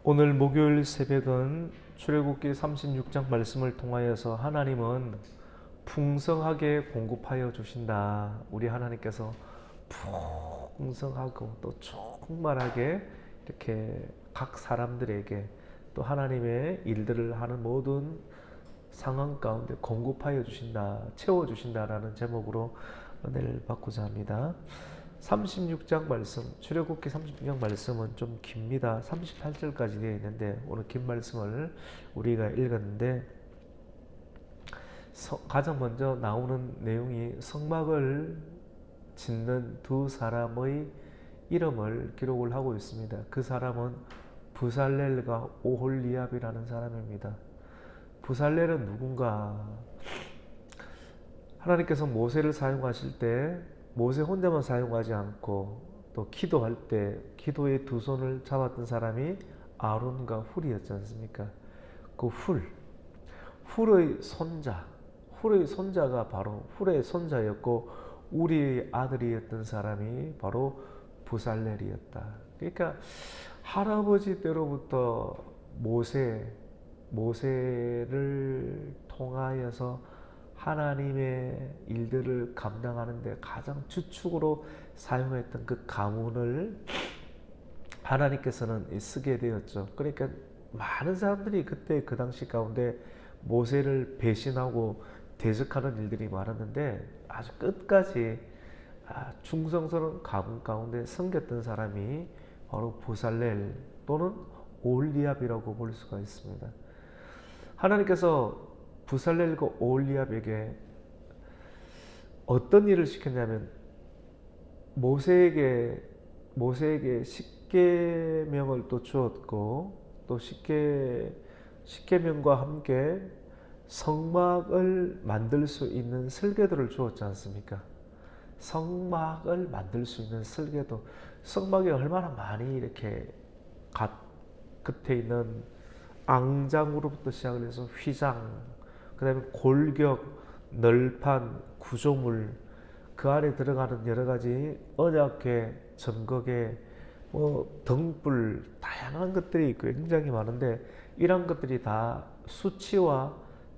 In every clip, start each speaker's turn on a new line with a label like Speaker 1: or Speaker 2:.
Speaker 1: 오늘 목요일 새벽은 출애굽기 36장 말씀을 통하여서 하나님은 풍성하게 공급하여 주신다. 우리 하나님께서 풍성하고 또 충만하게 이렇게 각 사람들에게 또 하나님의 일들을 하는 모든 상황 가운데 공급하여 주신다, 채워 주신다라는 제목으로 은혜를 받고자 합니다. 36장 말씀, 출애굽기 36장 말씀은 좀 깁니다. 38절까지 되어 있는데 오늘 긴 말씀을 우리가 읽었는데 가장 먼저 나오는 내용이 성막을 짓는 두 사람의 이름을 기록을 하고 있습니다. 그 사람은 부살렐과 오홀리압이라는 사람입니다. 부살렐은 누군가? 하나님께서 모세를 사용하실 때 모세 혼자만 사용하지 않고 또 기도할 때 기도의 두 손을 잡았던 사람이 아론과 훌이었지 않습니까? 그 훌의 손자가 바로 훌의 손자였고 우리의 아들이었던 사람이 바로 부살렐이었다. 그러니까 할아버지 때로부터 모세를 통하여서 하나님의 일들을 감당하는데 가장 주축으로 사용했던 그 가문을 하나님께서는 쓰게 되었죠. 그러니까 많은 사람들이 그때 그 당시 가운데 모세를 배신하고 대적하는 일들이 많았는데 아주 끝까지 충성스러운 가문 가운데 섬겼던 사람이 바로 부살렐 또는 올리압이라고 볼 수가 있습니다. 하나님께서 부살렐과 올리압에게 어떤 일을 시켰냐면 모세에게 십계명을 또 주었고 또 십계명과 함께 성막을 만들 수 있는 설계도를 주었지 않습니까? 성막을 만들 수 있는 설계도, 성막이 얼마나 많이 이렇게 끝에 있는 앙장으로부터 시작을 해서 휘장, 그 다음에 골격, 널판, 구조물, 그 안에 들어가는 여러 가지 언약궤, 점거궤, 등불, 다양한 것들이 굉장히 많은데 이런 것들이 다 수치와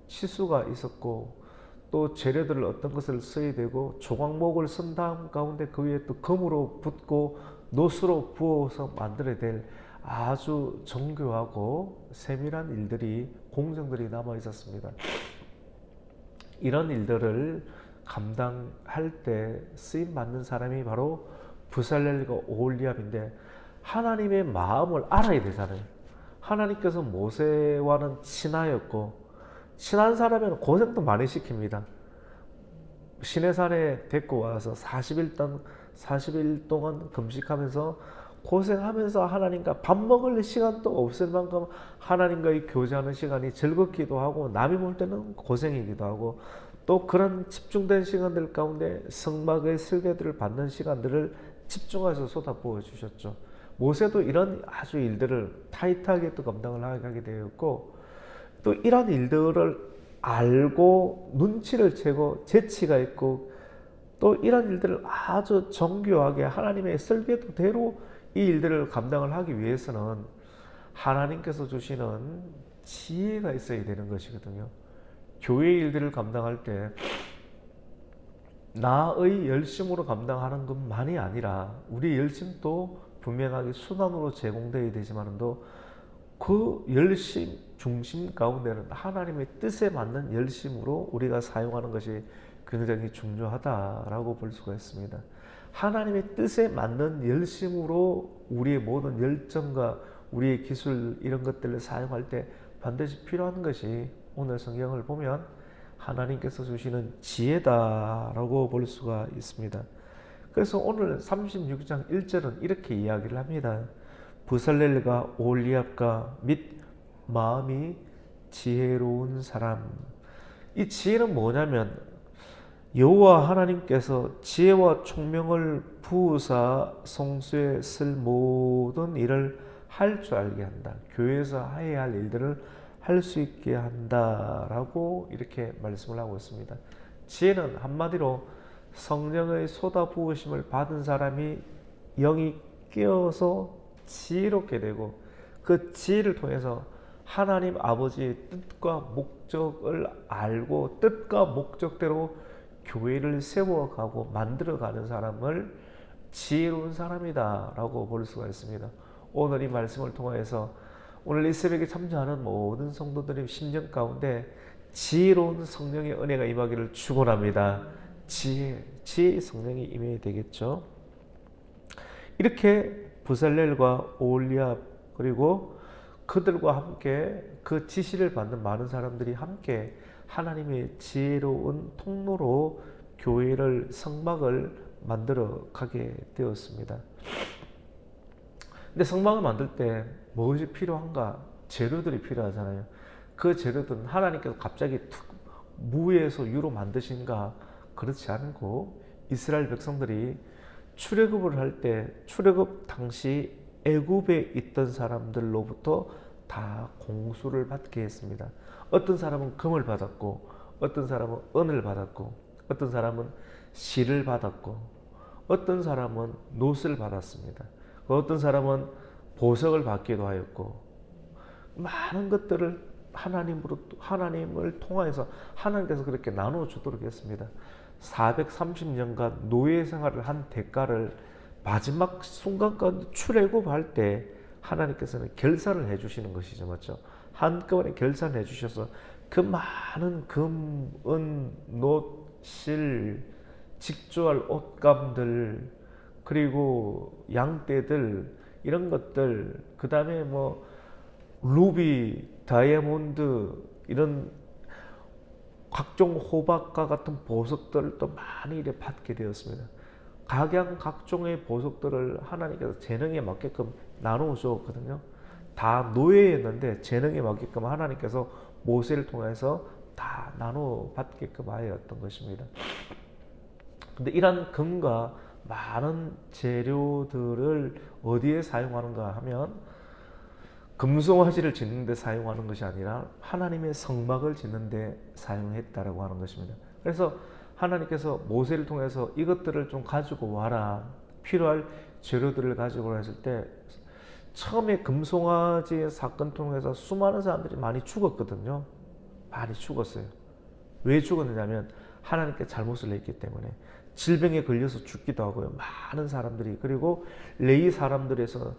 Speaker 1: 치수가 있었고 또 재료들을 어떤 것을 써야 되고 조각목을 쓴 다음 가운데 그 위에 또 금으로 붓고 노수로 부어서 만들어야 될 아주 정교하고 세밀한 일들이 공정들이 남아 있었습니다. 이런 일들을 감당할 때 쓰임 받는 사람이 바로 부살렐과 오홀리압인데 하나님의 마음을 알아야 되잖아요. 하나님께서 모세와는 친하였고 친한 사람에는 고생도 많이 시킵니다. 시내산에 데리고 와서 40일 동안 금식하면서 고생하면서 하나님과 밥 먹을 시간도 없을 만큼 하나님과의 교제하는 시간이 즐겁기도 하고 남이 볼 때는 고생이기도 하고 또 그런 집중된 시간들 가운데 성막의 설계들을 받는 시간들을 집중해서 쏟아부어 주셨죠. 모세도 이런 아주 일들을 타이트하게 또 감당을 하게 되었고 또 이런 일들을 알고 눈치를 채고 재치가 있고 또 이런 일들을 아주 정교하게 하나님의 설계도대로 이 일들을 감당을 하기 위해서는 하나님께서 주시는 지혜가 있어야 되는 것이거든요. 교회 일들을 감당할 때 나의 열심으로 감당하는 것만이 아니라 우리의 열심도 분명하게 수단으로 제공되어야 되지만도 그 열심 중심 가운데는 하나님의 뜻에 맞는 열심으로 우리가 사용하는 것이 굉장히 중요하다라고 볼 수가 있습니다. 하나님의 뜻에 맞는 열심으로 우리의 모든 열정과 우리의 기술 이런 것들을 사용할 때 반드시 필요한 것이 오늘 성경을 보면 하나님께서 주시는 지혜다라고 볼 수가 있습니다. 그래서 오늘 36장 1절은 이렇게 이야기를 합니다. 부살렐과 올리압과 및 마음이 지혜로운 사람. 이 지혜는 뭐냐면 여호와 하나님께서 지혜와 총명을 부으사 성수에 쓸 모든 일을 할 줄 알게 한다. 교회에서 해야 할 일들을 할 수 있게 한다라고 이렇게 말씀을 하고 있습니다. 지혜는 한마디로 성령의 쏟아 부으심을 받은 사람이 영이 깨어서 지혜롭게 되고 그 지혜를 통해서 하나님 아버지의 뜻과 목적을 알고 뜻과 목적대로 교회를 세워가고 만들어가는 사람을 지혜로운 사람이다 라고 볼 수가 있습니다. 오늘 이 말씀을 통해서 오늘 이 새벽에 참여하는 모든 성도들의 심령 가운데 지혜로운 성령의 은혜가 임하기를 축원합니다. 지혜의 성령이 임해야 되겠죠. 이렇게 부살렐과 오홀리압 그리고 그들과 함께 그 지시를 받는 많은 사람들이 함께 하나님의 지혜로운 통로로 교회를 성막을 만들어 가게 되었습니다. 근데 성막을 만들 때 무엇이 필요한가? 재료들이 필요하잖아요. 그 재료들은 하나님께서 갑자기 무에서 유로 만드신가? 그렇지 않고 이스라엘 백성들이 출애굽을 할 때 출애굽 당시 애굽에 있던 사람들로부터 다 공수를 받게 했습니다. 어떤 사람은 금을 받았고 어떤 사람은 은을 받았고 어떤 사람은 실을 받았고 어떤 사람은 놋을 받았습니다. 어떤 사람은 보석을 받기도 하였고 많은 것들을 하나님을 통하여서 하나님께서 그렇게 나누어 주도록 했습니다. 430년간 노예 생활을 한 대가를 마지막 순간까지 출애굽할 때 하나님께서는 결산을 해주시는 것이죠, 맞죠? 한꺼번에 결산해 주셔서 그 많은 금, 은, 놋, 실, 직조할 옷감들 그리고 양떼들 이런 것들 그 다음에 뭐 루비, 다이아몬드 이런 각종 호박과 같은 보석들도 많이 이렇게 받게 되었습니다. 각종의 보석들을 하나님께서 재능에 맞게끔 나누어 주었거든요. 다 노예였는데 재능에 맞게끔 하나님께서 모세를 통해서 다 나누어 받게끔 하였던 것입니다. 근데 이러한 금과 많은 재료들을 어디에 사용하는가 하면 금송아지를 짓는 데 사용하는 것이 아니라 하나님의 성막을 짓는 데 사용했다라고 하는 것입니다. 그래서 하나님께서 모세를 통해서 이것들을 좀 가지고 와라. 필요할 재료들을 가지고 오라 했을 때 처음에 금송아지 사건 통해서 수많은 사람들이 많이 죽었거든요. 많이 죽었어요. 왜 죽었느냐면 하나님께 잘못을 했기 때문에 질병에 걸려서 죽기도 하고요. 많은 사람들이 그리고 레위 사람들에서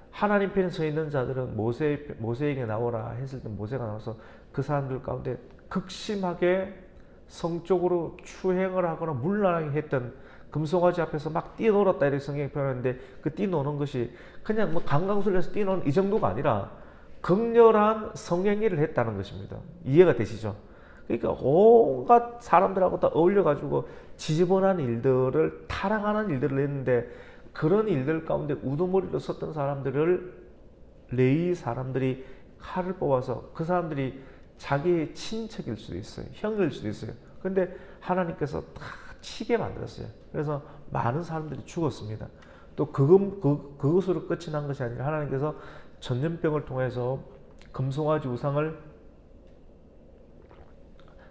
Speaker 1: 하나님 편에 서 있는 자들은 모세에게 나오라 했을 때 모세가 나와서 그 사람들 가운데 극심하게 성적으로 추행을 하거나 문란하게 했던 금송아지 앞에서 막 뛰어놀았다 이렇게 성경이 표현하는데 그 뛰노는 것이 그냥 뭐 강강술래에서 뛰노는 이 정도가 아니라 극렬한 성행위를 했다는 것입니다. 이해가 되시죠? 그러니까 온갖 사람들하고 다 어울려가지고 지저분한 일들을 타락하는 일들을 했는데 그런 일들 가운데 우두머리로 섰던 사람들을 레위 사람들이 칼을 뽑아서 그 사람들이 자기의 친척일 수도 있어요. 형일 수도 있어요. 근데 하나님께서 다 치게 만들었어요. 그래서 많은 사람들이 죽었습니다. 또 그것으로 끝이 난 것이 아니라 하나님께서 전염병을 통해서 금송아지 우상을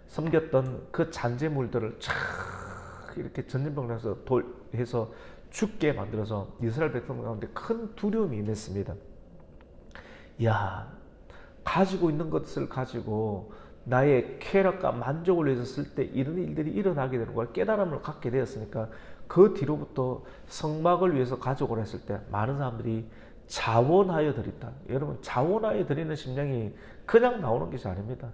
Speaker 1: 섬겼던 그 잔재물들을 쫙 이렇게 전염병을 해서 죽게 만들어서 이스라엘 백성 가운데 큰 두려움이 임했습니다. 야, 가지고 있는 것을 가지고 나의 쾌락과 만족을 위해서 쓸 때 이런 일들이 일어나게 되는 걸 깨달음을 갖게 되었으니까 그 뒤로부터 성막을 위해서 가져오라 했을 때 많은 사람들이 자원하여 드린다. 여러분 자원하여 드리는 심령이 그냥 나오는 것이 아닙니다.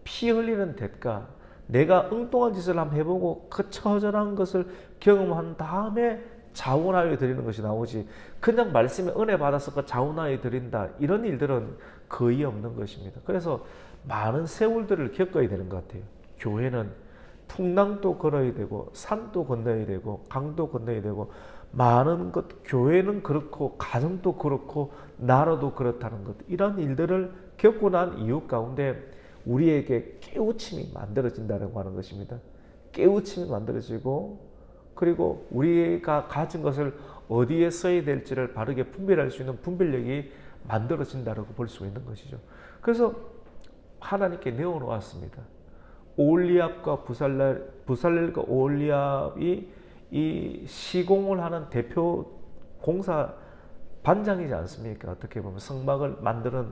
Speaker 1: 피 흘리는 대가, 내가 엉뚱한 짓을 한번 해보고 그 처절한 것을 경험한 다음에 자원하여 드리는 것이 나오지 그냥 말씀에 은혜 받아서 그 자원하여 드린다 이런 일들은 거의 없는 것입니다. 그래서 많은 세월들을 겪어야 되는 것 같아요. 교회는 풍랑도 걸어야 되고 산도 건너야 되고 강도 건너야 되고 많은 것 교회는 그렇고 가정도 그렇고 나라도 그렇다는 것 이런 일들을 겪고 난 이유 가운데 우리에게 깨우침이 만들어진다고 하는 것입니다. 깨우침이 만들어지고 그리고 우리가 가진 것을 어디에 써야 될지를 바르게 분별할 수 있는 분별력이 만들어진다고 볼 수 있는 것이죠. 그래서 하나님께 내어놓았습니다. 오홀리압과 부살렐과 오홀리압이 이 시공을 하는 대표 공사 반장이지 않습니까? 어떻게 보면 성막을 만드는.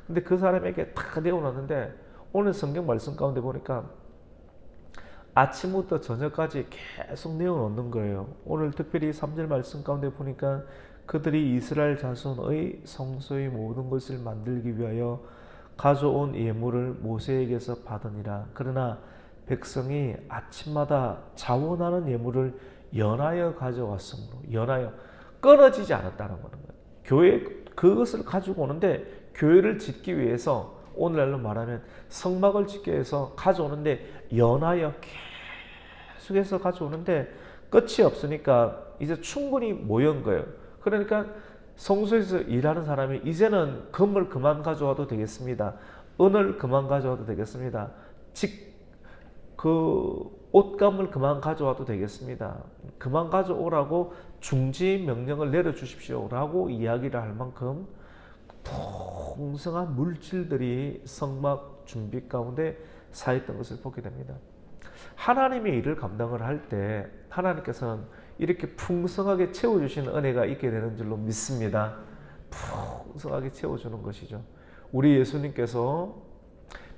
Speaker 1: 근데 그 사람에게 다 내어놨는데 오늘 성경 말씀 가운데 보니까 아침부터 저녁까지 계속 내어놓는 거예요. 오늘 특별히 3절 말씀 가운데 보니까 그들이 이스라엘 자손의 성소의 모든 것을 만들기 위하여 가져온 예물을 모세에게서 받으니라. 그러나 백성이 아침마다 자원하는 예물을 연하여 가져왔으므로, 연하여 끊어지지 않았다는 거는 거예요. 교회 그것을 가지고 오는데, 교회를 짓기 위해서 오늘날로 말하면 성막을 짓기 위해서 가져오는데 연하여 계속해서 가져오는데 끝이 없으니까 이제 충분히 모인 거예요. 그러니까 성소에서 일하는 사람이 이제는 금을 그만 가져와도 되겠습니다. 은을 그만 가져와도 되겠습니다. 그 옷감을 그만 가져와도 되겠습니다. 그만 가져오라고 중지 명령을 내려주십시오라고 이야기를 할 만큼 풍성한 물질들이 성막 준비 가운데 쌓였던 것을 보게 됩니다. 하나님의 일을 감당을 할 때 하나님께서는 이렇게 풍성하게 채워주시는 은혜가 있게 되는 줄로 믿습니다. 풍성하게 채워주는 것이죠. 우리 예수님께서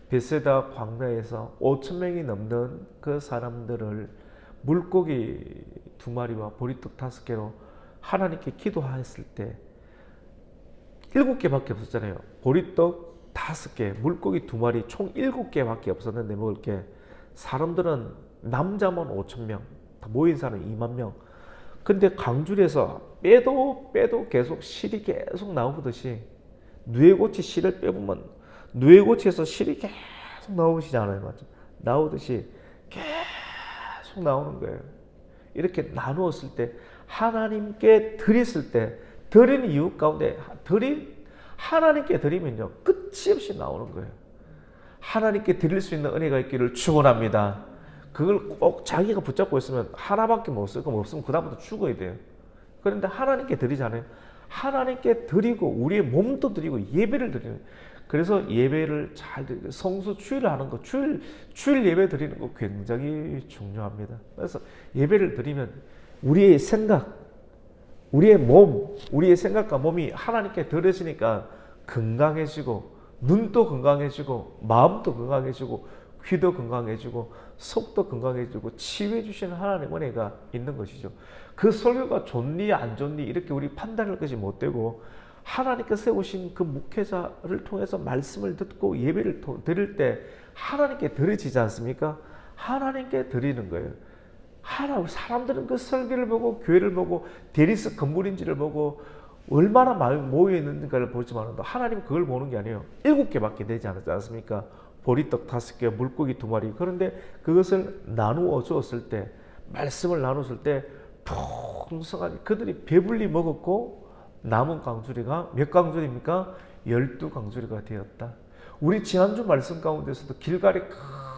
Speaker 1: 베세다 광야에서 5,000명이 넘는 그 사람들을 물고기 2마리와 보리떡 5개로 하나님께 기도했을 때 7개밖에 없었잖아요. 보리떡 5개, 물고기 2마리 총 7개밖에 없었는데 먹을 게, 사람들은 남자만 5,000명, 모인 사람 2만 명. 근데 강줄에서 빼도 계속 실이 계속 나오듯이, 누에고치 실을 빼보면 누에고치에서 실이 계속 나오시지 않아요? 맞죠? 나오듯이 계속 나오는 거예요. 이렇게 나누었을 때, 하나님께 드렸을 때, 드리는 이유 가운데 하나님께 드리면요 끝이 없이 나오는 거예요. 하나님께 드릴 수 있는 은혜가 있기를 축원합니다. 그걸 꼭 자기가 붙잡고 있으면 하나밖에 못 쓸 거 없으면 그다음부터 죽어야 돼요. 그런데 하나님께 드리잖아요. 하나님께 드리고 우리의 몸도 드리고 예배를 드리는. 그래서 예배를 잘 드리고 성수 주일을 하는 거, 주일 예배 드리는 거 굉장히 중요합니다. 그래서 예배를 드리면 우리의 생각, 우리의 몸, 우리의 생각과 몸이 하나님께 드려지니까 건강해지고, 눈도 건강해지고, 마음도 건강해지고, 귀도 건강해지고, 속도 건강해지고, 치유해 주시는 하나님의 은혜가 있는 것이죠. 그 설교가 좋니 안 좋니 이렇게 우리 판단할 것이 못 되고, 하나님께 세우신 그 목회자를 통해서 말씀을 듣고 예배를 드릴 때 하나님께 드려지지 않습니까? 하나님께 드리는 거예요. 사람들은 그 설교를 보고 교회를 보고 대리석 건물인지를 보고 얼마나 마음이 모여 있는가를 보지만 하나님 그걸 보는 게 아니에요. 7개밖에 되지 않았지 않습니까? 보리떡 5개, 물고기 2마리. 그런데 그것을 나누어 주었을 때, 말씀을 나눴을 때 풍성하게 그들이 배불리 먹었고, 남은 강주리가 몇 강주리입니까? 12강주리가 되었다. 우리 지난주 말씀 가운데서도 길갈에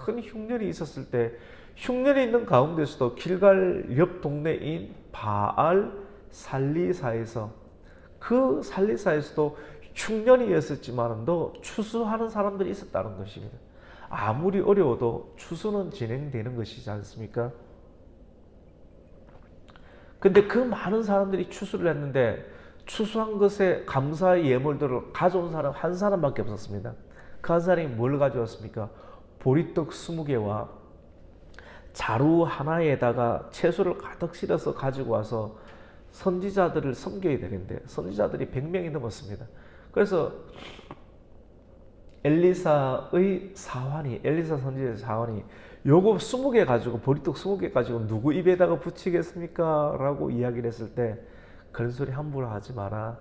Speaker 1: 큰 흉년이 있었을 때, 흉년이 있는 가운데서도 길갈 옆 동네인 바알 살리사에서, 그 살리사에서도 흉년이었었지만도 추수하는 사람들이 있었다는 것입니다. 아무리 어려워도 추수는 진행되는 것이지 않습니까? 근데 그 많은 사람들이 추수를 했는데 추수한 것에 감사의 예물들을 가져온 사람 한 사람밖에 없었습니다. 그 한 사람이 뭘 가져왔습니까? 보리떡 20개와 자루 하나에다가 채소를 가득 실어서 가지고 와서 선지자들을 섬겨야 되는데 선지자들이 100명이 넘었습니다. 그래서 엘리사 선지자의 사환이 요거 20개 가지고, 보리떡 20개 가지고 누구 입에다가 붙이겠습니까? 라고 이야기를 했을 때, 그런 소리 함부로 하지 마라.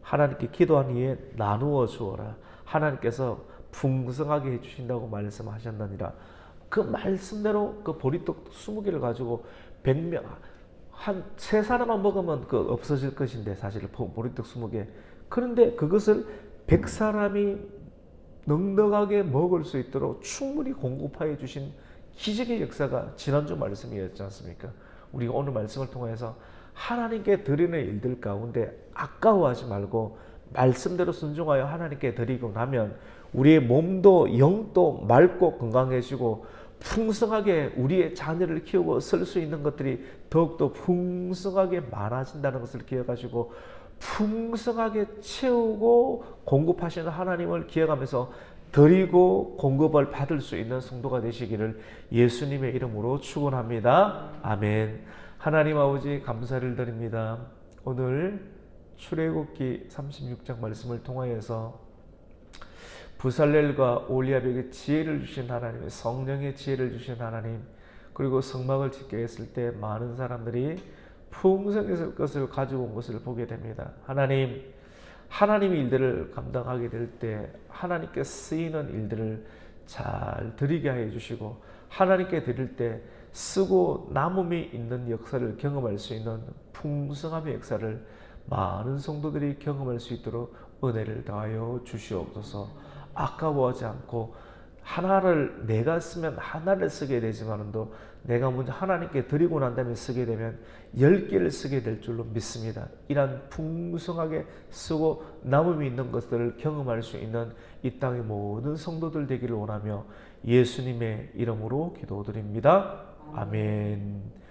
Speaker 1: 하나님께 기도한 이에 나누어 주어라. 하나님께서 풍성하게 해주신다고 말씀하셨느니라. 그 말씀대로 그 보리떡 20개를 가지고 100명, 한 3사람만 먹으면 그 없어질 것인데, 사실 보리떡 20개. 그런데 그것을 100사람이 넉넉하게 먹을 수 있도록 충분히 공급하여 주신 기적의 역사가 지난주 말씀이었지 않습니까? 우리가 오늘 말씀을 통해서 하나님께 드리는 일들 가운데 아까워하지 말고 말씀대로 순종하여 하나님께 드리고 나면 우리의 몸도 영도 맑고 건강해지고 풍성하게 우리의 자녀를 키우고 쓸 수 있는 것들이 더욱더 풍성하게 많아진다는 것을 기억하시고 풍성하게 채우고 공급하시는 하나님을 기억하면서 드리고 공급을 받을 수 있는 성도가 되시기를 예수님의 이름으로 축원합니다. 아멘. 하나님 아버지 감사를 드립니다. 오늘 출애굽기 36장 말씀을 통하여서 부살렐과 올리압에게 지혜를 주신 하나님, 성령의 지혜를 주신 하나님, 그리고 성막을 짓게 했을 때 많은 사람들이 풍성했을 것을 가지고 온 것을 보게 됩니다. 하나님의 일들을 감당하게 될 때 하나님께 쓰이는 일들을 잘 드리게 하여 주시고, 하나님께 드릴 때 쓰고 남음이 있는 역사를 경험할 수 있는 풍성함의 역사를 많은 성도들이 경험할 수 있도록 은혜를 더하여 주시옵소서. 아까워하지 않고, 하나를 내가 쓰면 하나를 쓰게 되지만도 내가 먼저 하나님께 드리고 난 다음에 쓰게 되면 10개를 쓰게 될 줄로 믿습니다. 이러한 풍성하게 쓰고 남음이 있는 것들을 경험할 수 있는 이 땅의 모든 성도들 되기를 원하며 예수님의 이름으로 기도드립니다. 아멘.